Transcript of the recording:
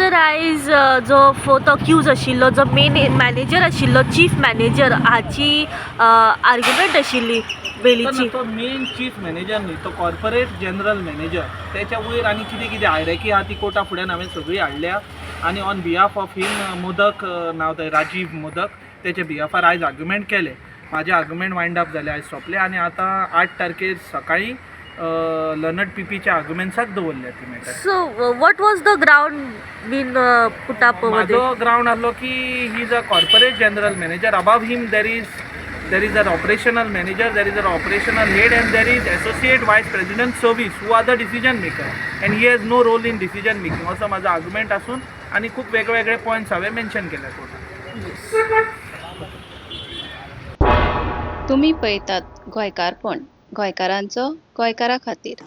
आयज जो fourth accused आशिल्लो जो मेन मॅनेजर आशिल्लो चीफ मॅनेजर हाची आर्ग्युमेंट आशिल्ली बेलीची. तो मेन चीफ मॅनेजर न्ही, तो कॉर्पोरेट जनरल मॅनेजर. त्याच्या वयर आनी कितें कितें हायरकी आहा ती कोर्टा फुड्यान हांवें सगळी हाडल्या आनी ऑन बिहाफ ऑफ हिम मोदक नांव थंय राजीव मोदक तेच्या बिहाफार आयज आर्ग्युमेंट केले. म्हाजें आर्ग्युमेंट वायंड अप जालें, आयज सोंपलें आनी आतां 8 तारखेर सकाळीं लर्नड पीपीच्या आर्ग्युमेंट्साक दवरल्या ती matter. So what was the ground been put up over there? म्हाजो ग्राउंड आहलो की he is a corporate general manager. Above him there is an operational manager, there is an operational head, and there is associate vice president service who are the decision maker, and he has no role in decision making. असं माझं argument असून आणि खूप वेगवेगळे points हांवें mention केले कोर्टात. तुम्ही पळयतात गोंयकारपण, गोंयकारांचो गोंयकारा खातीर.